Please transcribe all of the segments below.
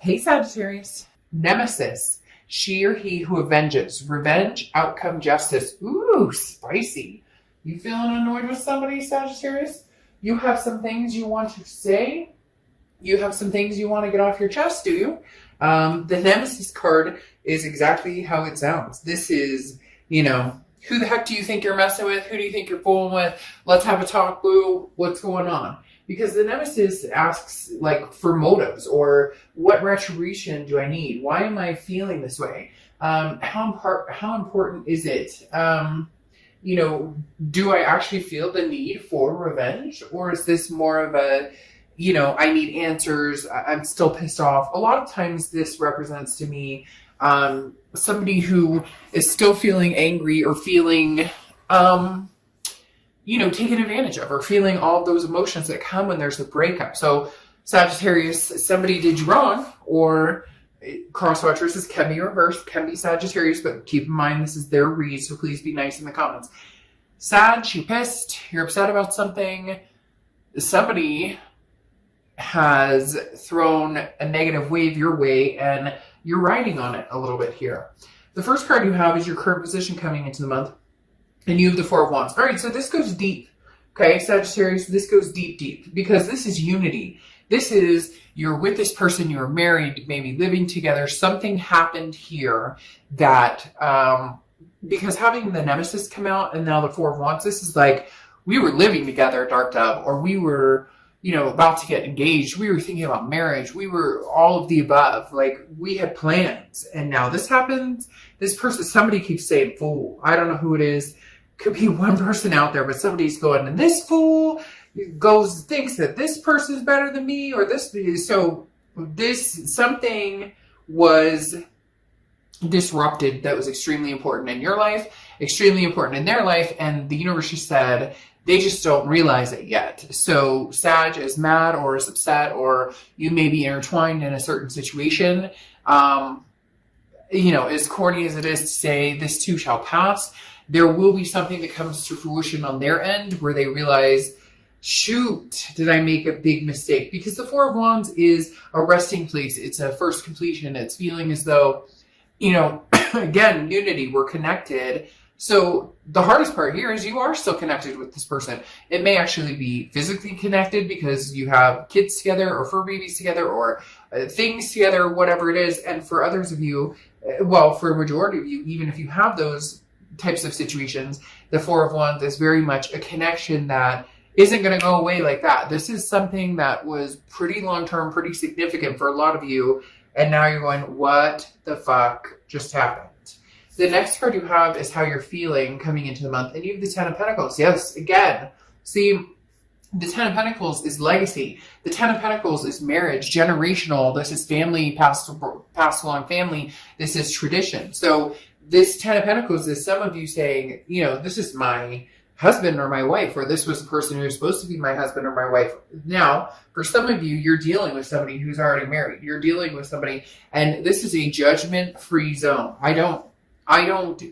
Hey Sagittarius, Nemesis, she or he who avenges, revenge, outcome, justice. Ooh, spicy. You feeling annoyed with somebody, Sagittarius? You have some things you want to say? You have some things you want to get off your chest, do you? The Nemesis card is exactly how it sounds. This is, who the heck do you think you're messing with? Who do you think you're fooling with? Let's have a talk, boo. What's going on? Because the Nemesis asks, for motives, or what retribution do I need? Why am I feeling this way? How important is it? Do I actually feel the need for revenge? Or is this more of a, I need answers, I'm still pissed off? A lot of times this represents to me somebody who is still feeling angry or feeling, taken advantage of, or feeling all those emotions that come when there's a breakup. So Sagittarius, somebody did you wrong, or crosswatchers, this can be reversed, can be Sagittarius, but keep in mind this is their read, so please be nice in the comments. Sag, you're pissed, you're upset about something, somebody has thrown a negative wave your way, and you're riding on it a little bit here. The first card you have is your current position coming into the month, and you have the Four of Wands. All right, so this goes deep. Okay, Sagittarius, this goes deep, because this is unity. This is, you're with this person, you're married, maybe living together. Something happened here that, because having the Nemesis come out and now the Four of Wands, this is like, we were living together, Dark Dove, or we were, about to get engaged. We were thinking about marriage. We were all of the above. Like, we had plans. And now this happens. This person, somebody keeps saying fool. I don't know who it is. Could be one person out there, but somebody's going, and this fool thinks that this person is better than me, or this. So something was disrupted that was extremely important in your life, extremely important in their life, and the universe just said, they just don't realize it yet. So Sag is mad or is upset, or you may be intertwined in a certain situation. As corny as it is to say, this too shall pass, there will be something that comes to fruition on their end where they realize, shoot, did I make a big mistake? Because the Four of Wands is a resting place. It's a first completion. It's feeling as though, again, unity, we're connected. So the hardest part here is you are still connected with this person. It may actually be physically connected because you have kids together, or fur babies together, or things together, whatever it is. And for others of you, for a majority of you, even if you have those types of situations, the Four of Wands is very much a connection that isn't going to go away like that. This is something that was pretty long-term, pretty significant for a lot of you. And now you're going, what the fuck just happened? The next card you have is how you're feeling coming into the month. And you have the Ten of Pentacles. Yes, again. See, the Ten of Pentacles is legacy. The Ten of Pentacles is marriage, generational. This is family, passed along family. This is tradition. So this Ten of Pentacles is some of you saying, this is my husband or my wife, or this was the person who was supposed to be my husband or my wife. Now, for some of you, you're dealing with somebody who's already married. You're dealing with somebody, and this is a judgment-free zone.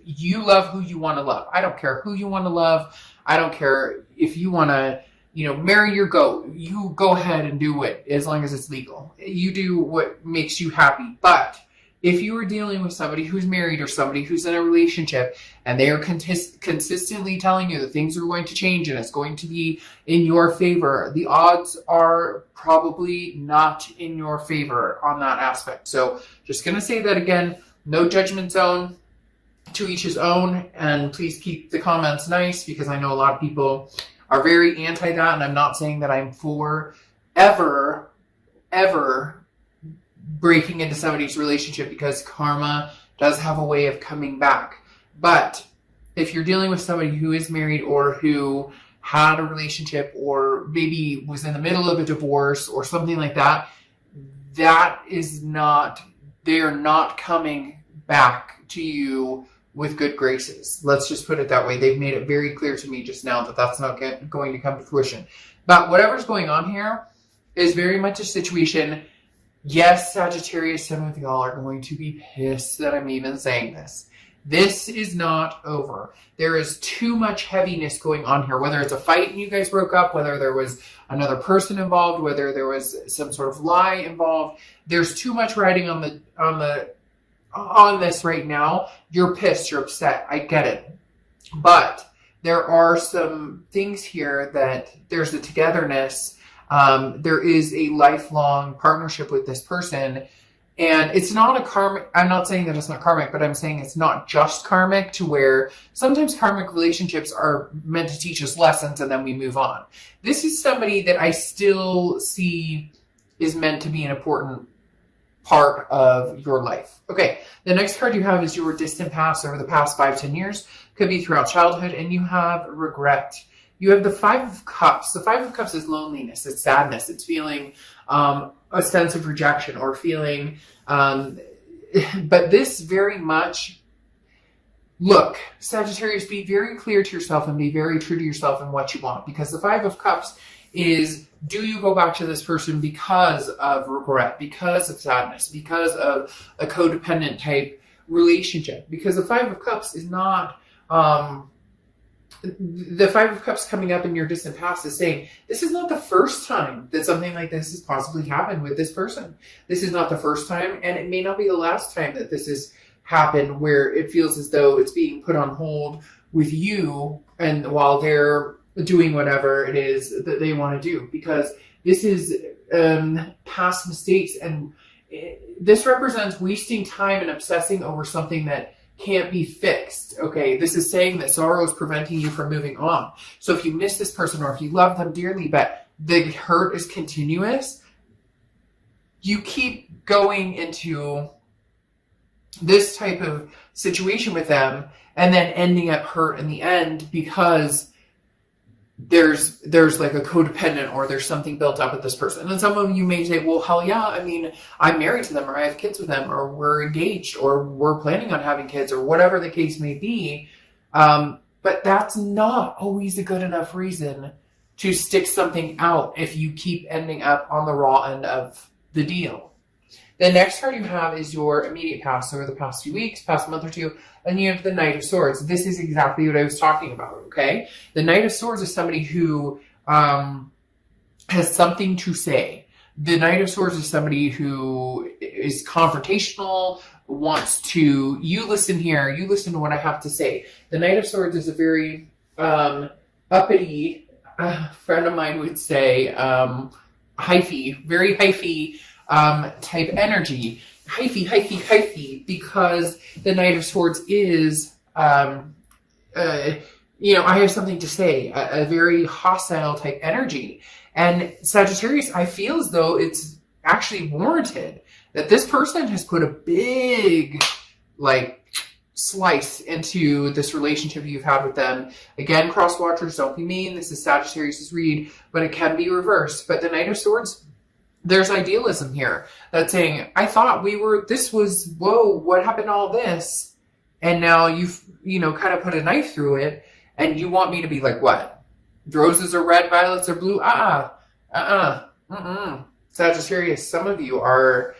You love who you want to love. I don't care who you want to love. I don't care if you want to, marry your goat. You go ahead and do it as long as it's legal. You do what makes you happy. But if you are dealing with somebody who's married or somebody who's in a relationship and they are consistently telling you that things are going to change and it's going to be in your favor, the odds are probably not in your favor on that aspect. So just going to say that again, no judgment zone. To each his own, and please keep the comments nice, because I know a lot of people are very anti that, and I'm not saying that I'm for ever breaking into somebody's relationship, because karma does have a way of coming back. But if you're dealing with somebody who is married or who had a relationship or maybe was in the middle of a divorce or something like that, they're not coming back to you with good graces. Let's just put it that way. They've made it very clear to me just now that that's not going to come to fruition. But whatever's going on here is very much a situation. Yes, Sagittarius, some of y'all are going to be pissed that I'm even saying this. This is not over. There is too much heaviness going on here, whether it's a fight and you guys broke up, whether there was another person involved, whether there was some sort of lie involved. There's too much riding on this right now. You're pissed, you're upset. I get it. But there are some things here that there's a togetherness. There is a lifelong partnership with this person. And it's not a karmic, I'm not saying that it's not karmic, but I'm saying it's not just karmic, to where sometimes karmic relationships are meant to teach us lessons and then we move on. This is somebody that I still see is meant to be an important part of your life. Okay, the next card you have is your distant past over the past 5-10 years. Could be throughout childhood, and you have regret. You have the Five of Cups. The Five of Cups is loneliness, it's sadness, it's feeling a sense of rejection or feeling, but this very much, look, Sagittarius, be very clear to yourself and be very true to yourself and what you want, because the Five of Cups is, do you go back to this person because of regret, because of sadness, because of a codependent type relationship? Because the Five of Cups is not, the Five of Cups coming up in your distant past is saying, this is not the first time that something like this has possibly happened with this person. This is not the first time, and it may not be the last time that this has happened, where it feels as though it's being put on hold with you, and while they're doing whatever it is that they want to do, because this is past mistakes, and this represents wasting time and obsessing over something that can't be fixed. Okay, this is saying that sorrow is preventing you from moving on. So if you miss this person, or if you love them dearly but the hurt is continuous, you keep going into this type of situation with them and then ending up hurt in the end, because there's like a codependent, or there's something built up with this person. And then some of you may say, well, hell yeah, I mean, I'm married to them, or I have kids with them, or we're engaged, or we're planning on having kids, or whatever the case may be. But that's not always a good enough reason to stick something out if you keep ending up on the raw end of the deal. The next card you have is your immediate past, over the past few weeks, past month or two, and you have the Knight of Swords. This is exactly what I was talking about, okay? The Knight of Swords is somebody who has something to say. The Knight of Swords is somebody who is confrontational, wants to, you listen here, you listen to what I have to say. The Knight of Swords is a very uppity, friend of mine would say, hyphy, very hyphy, type energy. Hyphy, because the Knight of Swords is, I have something to say, a very hostile type energy. And Sagittarius, I feel as though it's actually warranted that this person has put a big, slice into this relationship you've had with them. Again, cross watchers, don't be mean. This is Sagittarius's read, but it can be reversed. But the Knight of Swords, there's idealism here that's saying, I thought whoa, what happened to all this? And now you've, kind of put a knife through it, and you want me to be like, what? Roses are red, violets are blue? Sagittarius, some of you are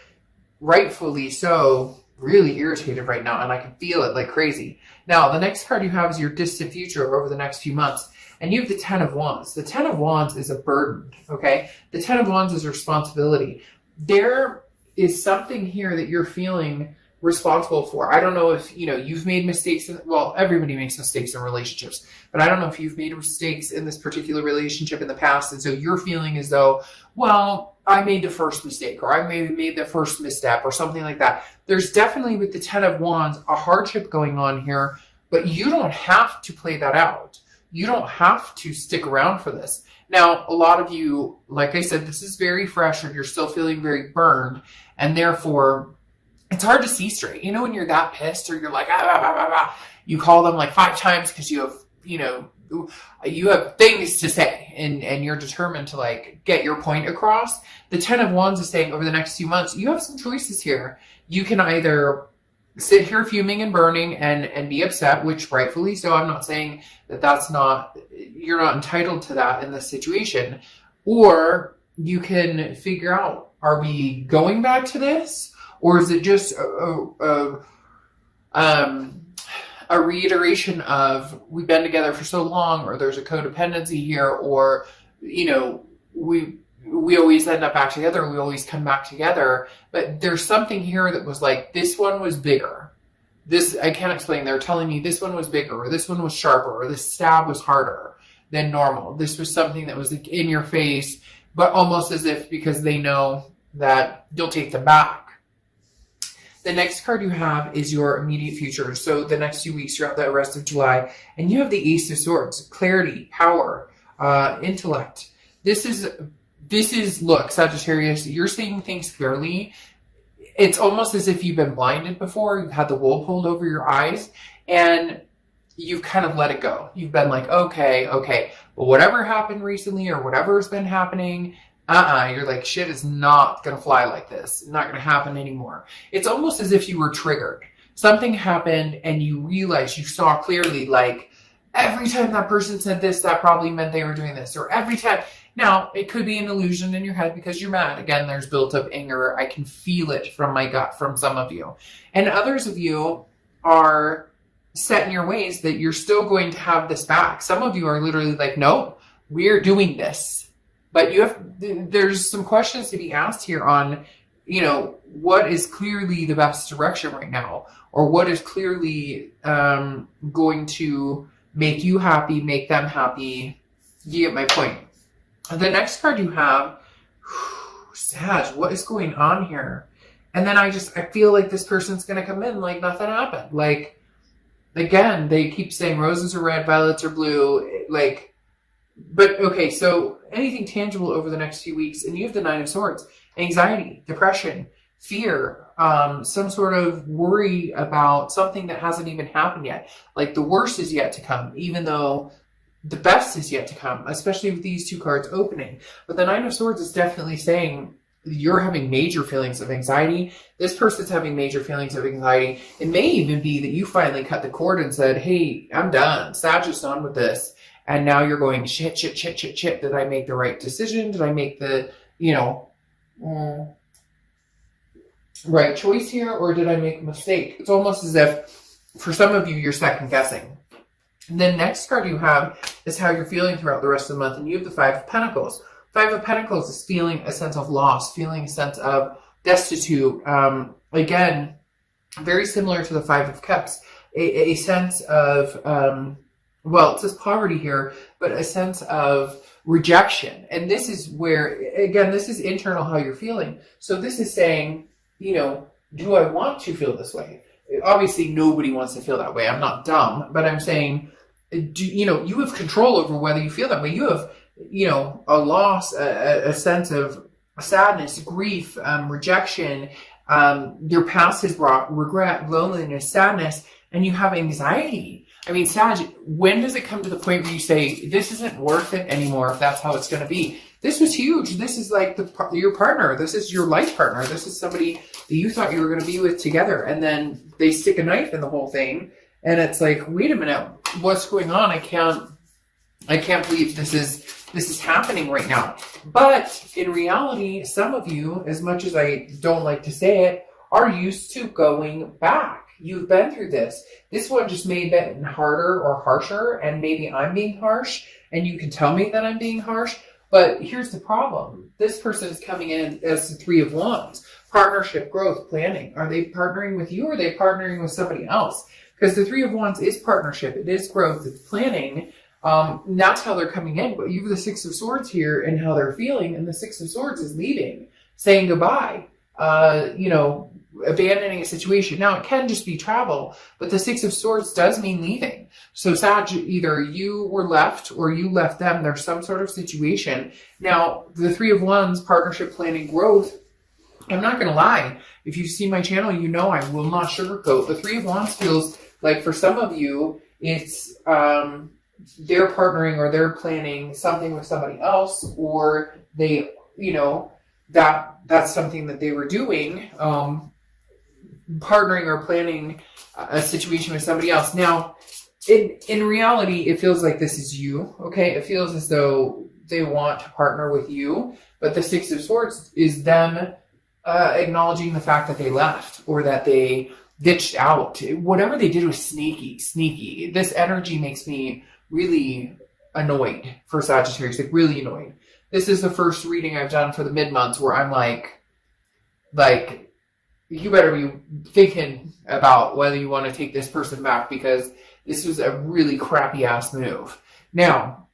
rightfully so really irritated right now, and I can feel it like crazy. Now, the next card you have is your distant future over the next few months. And you have the Ten of Wands. The Ten of Wands is a burden, okay? The Ten of Wands is responsibility. There is something here that you're feeling responsible for. I don't know if, you've made mistakes. Well, everybody makes mistakes in relationships. But I don't know if you've made mistakes in this particular relationship in the past. And so you're feeling as though, well, I made the first mistake, or I maybe made the first misstep, or something like that. There's definitely, with the Ten of Wands, a hardship going on here. But you don't have to play that out. You don't have to stick around for this. Now, a lot of you, like I said, this is very fresh, or you're still feeling very burned, and therefore it's hard to see straight. When you're that pissed, or you're like, you call them 5 times because you have, you have things to say, and you're determined to get your point across. The Ten of Wands is saying over the next few months, you have some choices here. You can either sit here fuming and burning and be upset, which rightfully so. I'm not saying that you're not entitled to that in this situation. Or you can figure out, are we going back to this? Or is it just a reiteration of we've been together for so long, or there's a codependency here, or, you know, we always end up back together. We always come back together. But there's something here that was like, this one was bigger. This, I can't explain. They're telling me this one was bigger, or this one was sharper, or this stab was harder than normal. This was something that was like in your face, but almost as if because they know that you'll take them back. The next card you have is your immediate future. So the next few weeks throughout the rest of July, and you have the Ace of Swords, clarity, power, intellect. This is, look, Sagittarius, you're seeing things clearly. It's almost as if you've been blinded before. You've had the wool pulled over your eyes, and you've kind of let it go. You've been like, okay. But whatever happened recently, or whatever's been happening, you're like, shit is not going to fly like this. It's not going to happen anymore. It's almost as if you were triggered. Something happened, and you realized, you saw clearly, like, every time that person said this, that probably meant they were doing this. Or every time. Now, it could be an illusion in your head because you're mad. Again, there's built up anger. I can feel it from my gut from some of you. And others of you are set in your ways that you're still going to have this back. Some of you are literally like, no, we're doing this. But there's some questions to be asked here on, you know, what is clearly the best direction right now? Or what is clearly going to make you happy, make them happy? You get my point. The next card you have, Sag, what is going on here? And then I feel like this person's going to come in like nothing happened. Like, again, they keep saying roses are red, violets are blue. Like, but okay, so anything tangible over the next few weeks, and you have the Nine of Swords, anxiety, depression, fear, some sort of worry about something that hasn't even happened yet. Like the worst is yet to come, even though the best is yet to come, especially with these two cards opening. But the Nine of Swords is definitely saying you're having major feelings of anxiety. This person's having major feelings of anxiety. It may even be that you finally cut the cord and said, hey, I'm done. Sag is done with this. And now you're going, shit. Did I make the right decision? Did I make the, right choice here? Or did I make a mistake? It's almost as if, for some of you, you're second guessing. The next card you have is how you're feeling throughout the rest of the month. And you have the Five of Pentacles. Five of Pentacles is feeling a sense of loss, feeling a sense of destitute. Again, very similar to the Five of Cups. A sense of, well, it says poverty here, but a sense of rejection. And this is where, again, this is internal how you're feeling. So this is saying, do I want to feel this way? Obviously, nobody wants to feel that way. I'm not dumb, but I'm saying, you have control over whether you feel that way. You have, a loss, a sense of sadness, grief, rejection. Your past has brought regret, loneliness, sadness, and you have anxiety. I mean, Sag, when does it come to the point where you say, this isn't worth it anymore if that's how it's going to be? This was huge. This is like your partner. This is your life partner. This is somebody that you thought you were going to be with together. And then they stick a knife in the whole thing. And it's like, wait a minute, what's going on? I can't believe this is happening right now. But in reality, some of you, as much as I don't like to say it, are used to going back. You've been through this. This one just made it harder or harsher, and maybe I'm being harsh, and you can tell me that I'm being harsh. But here's the problem. This person is coming in as the Three of Wands. Partnership, growth, planning. Are they partnering with you, or are they partnering with somebody else? Because the Three of Wands is partnership. It is growth. It's planning. That's how they're coming in. But you have the Six of Swords here and how they're feeling. And the Six of Swords is leaving, saying goodbye. Abandoning a situation. Now, it can just be travel, but the Six of Swords does mean leaving. So, Sag, either you were left or you left them. There's some sort of situation. Now, the Three of Wands, partnership, planning, growth, I'm not going to lie. If you see my channel, you know I will not sugarcoat. The Three of Wands feels like for some of you, it's they're partnering or they're planning something with somebody else, or they, that's something that they were doing, partnering or planning a situation with somebody else. Now, in reality, it feels like this is you, okay? It feels as though they want to partner with you, but the Six of Swords is them acknowledging the fact that they left, or that they ditched out. Whatever they did was sneaky. This energy makes me really annoyed for Sagittarius, like really annoyed. This is the first reading I've done for the mid-months where I'm like, you better be thinking about whether you want to take this person back, because this was a really crappy ass move. Now,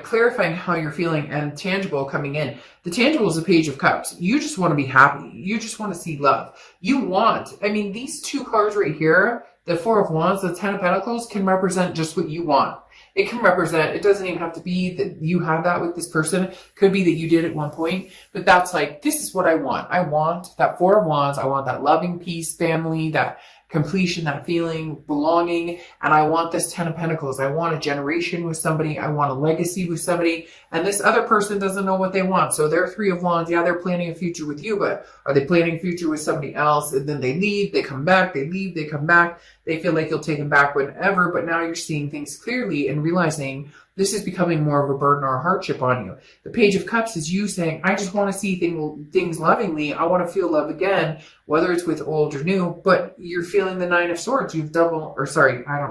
clarifying how you're feeling and tangible coming in. The tangible is the Page of Cups. You just want to be happy. You just want to see love. These two cards right here, the Four of Wands, the Ten of Pentacles, can represent just what you want. It can represent, it doesn't even have to be that you have that with this person. It could be that you did at one point, but that's like, this is what I want. I want that Four of Wands. I want that loving peace, family, that completion, that feeling, belonging. And I want this Ten of Pentacles. I want a generation with somebody. I want a legacy with somebody. And this other person doesn't know what they want. So they're Three of Wands. Yeah, they're planning a future with you, but are they planning a future with somebody else? And then they leave, they come back, they leave, they come back. They feel like you'll take them back whenever, but now you're seeing things clearly and realizing this is becoming more of a burden or a hardship on you. The Page of Cups is you saying, I just want to see things lovingly. I want to feel love again, whether it's with old or new, but you're feeling the Nine of Swords. I don't know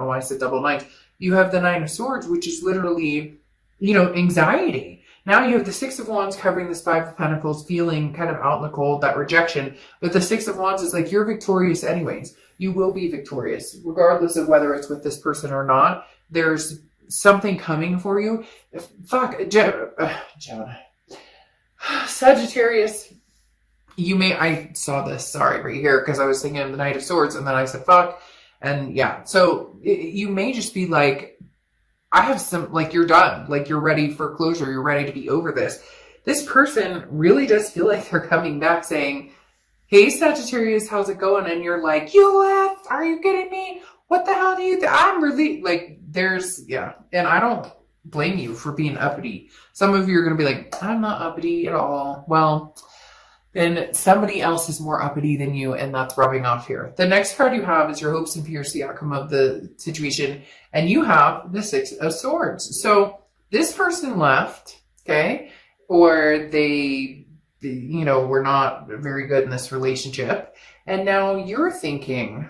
why I said double nines. You have the Nine of Swords, which is literally, anxiety. Now you have the Six of Wands covering this Five of Pentacles, feeling kind of out in the cold, that rejection. But the Six of Wands is like, you're victorious anyways. You will be victorious, regardless of whether it's with this person or not. There's something coming for you. Sagittarius, I saw this, right here, because I was thinking of the Knight of Swords, and then I said, fuck. And yeah, so you may just be like, I have some, like, you're done. Like, you're ready for closure. You're ready to be over this. This person really does feel like they're coming back saying, hey, Sagittarius, how's it going? And you're like, you left? Are you kidding me? What the hell do you think? I'm really, like, and I don't blame you for being uppity. Some of you are going to be like, I'm not uppity at all. Well, then somebody else is more uppity than you, and that's rubbing off here. The next card you have is your hopes and fears, the outcome of the situation, and you have the Six of Swords. So this person left, okay, or they were not very good in this relationship, and now you're thinking,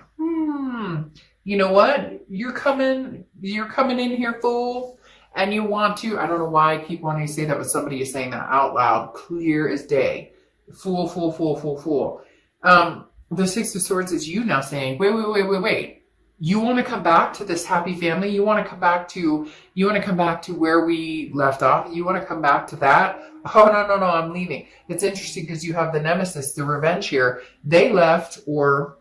you know what? You're coming in here full, and you want to, I don't know why I keep wanting to say that, but somebody is saying that out loud, clear as day. Fool. The Six of Swords is you now saying, wait. You want to come back to this happy family? You want to come back to where we left off? You want to come back to that? Oh, no, I'm leaving. It's interesting because you have the nemesis, the revenge here. They left, or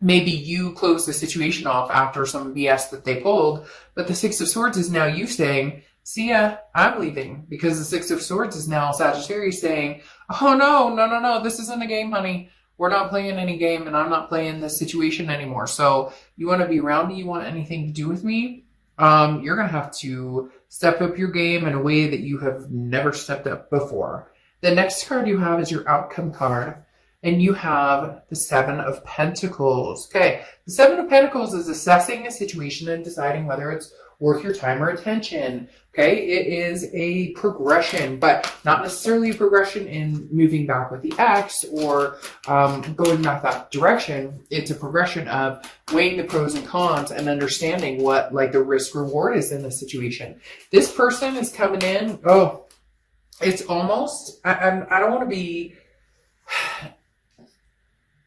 maybe you closed the situation off after some BS that they pulled. But the Six of Swords is now you saying, see ya, I'm leaving. Because the Six of Swords is now Sagittarius saying, oh, no, this isn't a game, honey. We're not playing any game, and I'm not playing this situation anymore. So you want to be around me? You want anything to do with me? You're going to have to step up your game in a way that you have never stepped up before. The next card you have is your outcome card, and you have the Seven of Pentacles. Okay, the Seven of Pentacles is assessing a situation and deciding whether it's worth your time or attention. Okay, it is a progression, but not necessarily a progression in moving back with the ex or going back that direction. It's a progression of weighing the pros and cons and understanding what like the risk reward is in the situation. This person is coming in. Oh, it's almost, I don't want to be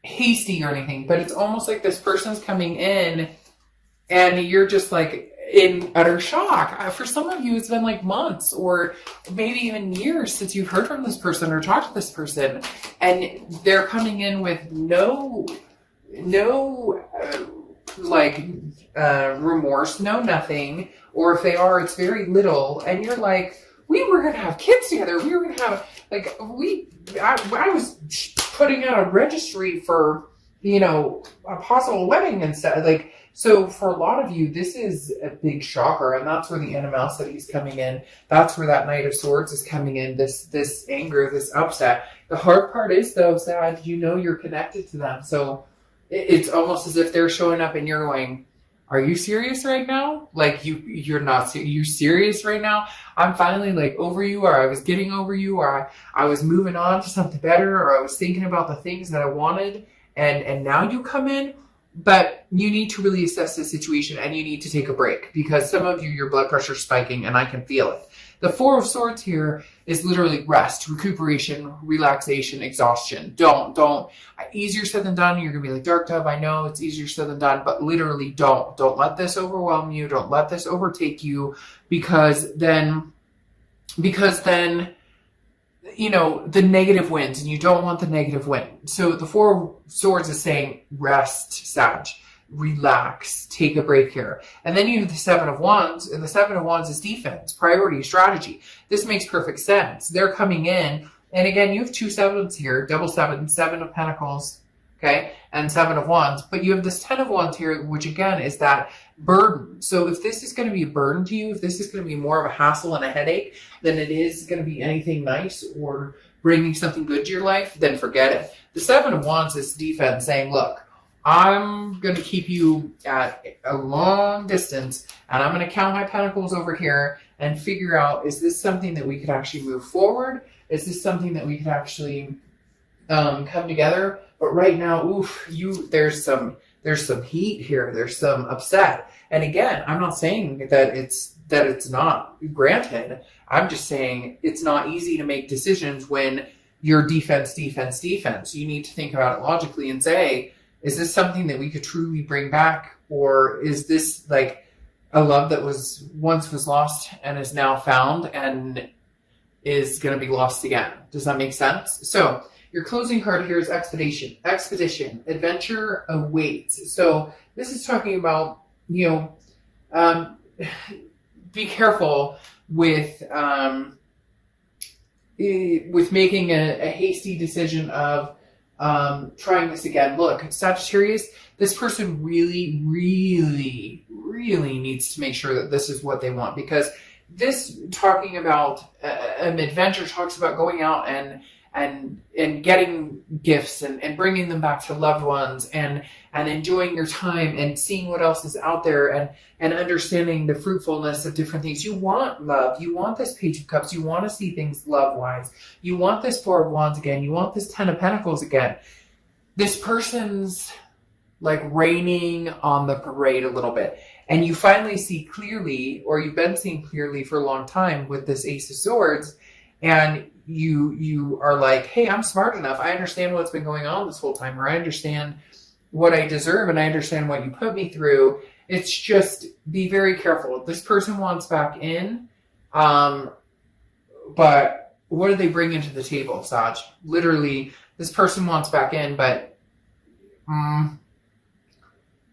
hasty or anything, but it's almost like this person's coming in and you're just like in utter shock. For some of you, it's been like months or maybe even years since you've heard from this person or talked to this person, and they're coming in with no remorse, no nothing, or if they are, it's very little, and you're like, we were going to have kids together. We were going to have, like, I was putting out a registry for, a possible wedding and stuff. Like, so for a lot of you, this is a big shocker, and that's where the animosity is coming in. That's where that Knight of Swords is coming in, this anger, this upset. The hard part is, though, Sad, you're connected to them. So it's almost as if they're showing up and you're going, are you serious right now? Like, you're not, you serious right now? I'm finally like over you, or I was getting over you, or I was moving on to something better, or I was thinking about the things that I wanted, and now you come in? But you need to really assess the situation and you need to take a break because some of you, your blood pressure is spiking and I can feel it. The Four of Swords here is literally rest, recuperation, relaxation, exhaustion. Don't. Easier said than done. You're going to be like, Dark Dove, I know it's easier said than done, but literally don't. Don't let this overwhelm you. Don't let this overtake you because then, you know, the negative wins and you don't want the negative win. So the Four of Swords is saying rest, Sag, relax, take a break here. And then you have the Seven of Wands, and the Seven of Wands is defense, priority, strategy. This makes perfect sense. They're coming in, and again, you have two sevens here, double seven, Seven of Pentacles, okay, and Seven of Wands, but you have this Ten of Wands here, which again is that burden. So if this is going to be a burden to you, if this is going to be more of a hassle and a headache than it is going to be anything nice or bringing something good to your life, then forget it. The Seven of Wands is defense, saying, look, I'm going to keep you at a long distance and I'm going to count my pentacles over here and figure out, is this something that we could actually move forward? Is this something that we could actually come together? But right now, oof, there's some heat here. There's some upset. And again, I'm not saying that it's not granted. I'm just saying it's not easy to make decisions when you're defense. You need to think about it logically and say, is this something that we could truly bring back? Or is this like a love that once was lost and is now found and is going to be lost again? Does that make sense? So your closing card here is expedition, adventure awaits. So this is talking about, you know, be careful with making a hasty decision of trying this again. Look, Sagittarius, this person really needs to make sure that this is what they want, because this talking about an adventure talks about going out and getting gifts and bringing them back to loved ones and enjoying your time and seeing what else is out there and understanding the fruitfulness of different things. You want love. You want this Page of Cups. You want to see things love-wise. You want this Four of Wands again. You want this Ten of Pentacles again. This person's like raining on the parade a little bit. And you finally see clearly, or you've been seeing clearly for a long time with this Ace of Swords, and you are like, hey, I'm smart enough. I understand what's been going on this whole time, or I understand what I deserve, and I understand what you put me through. It's just be very careful. This person wants back in, but what do they bring into the table, Saj? Literally, this person wants back in, but,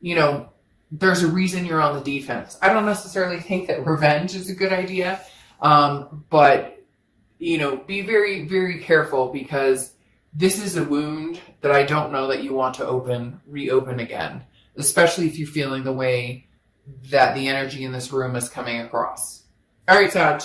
you know, there's a reason you're on the defense. I don't necessarily think that revenge is a good idea, but, you know, be very, very careful, because this is a wound that I don't know that you want to reopen again, especially if you're feeling the way that the energy in this room is coming across. All right, Saj.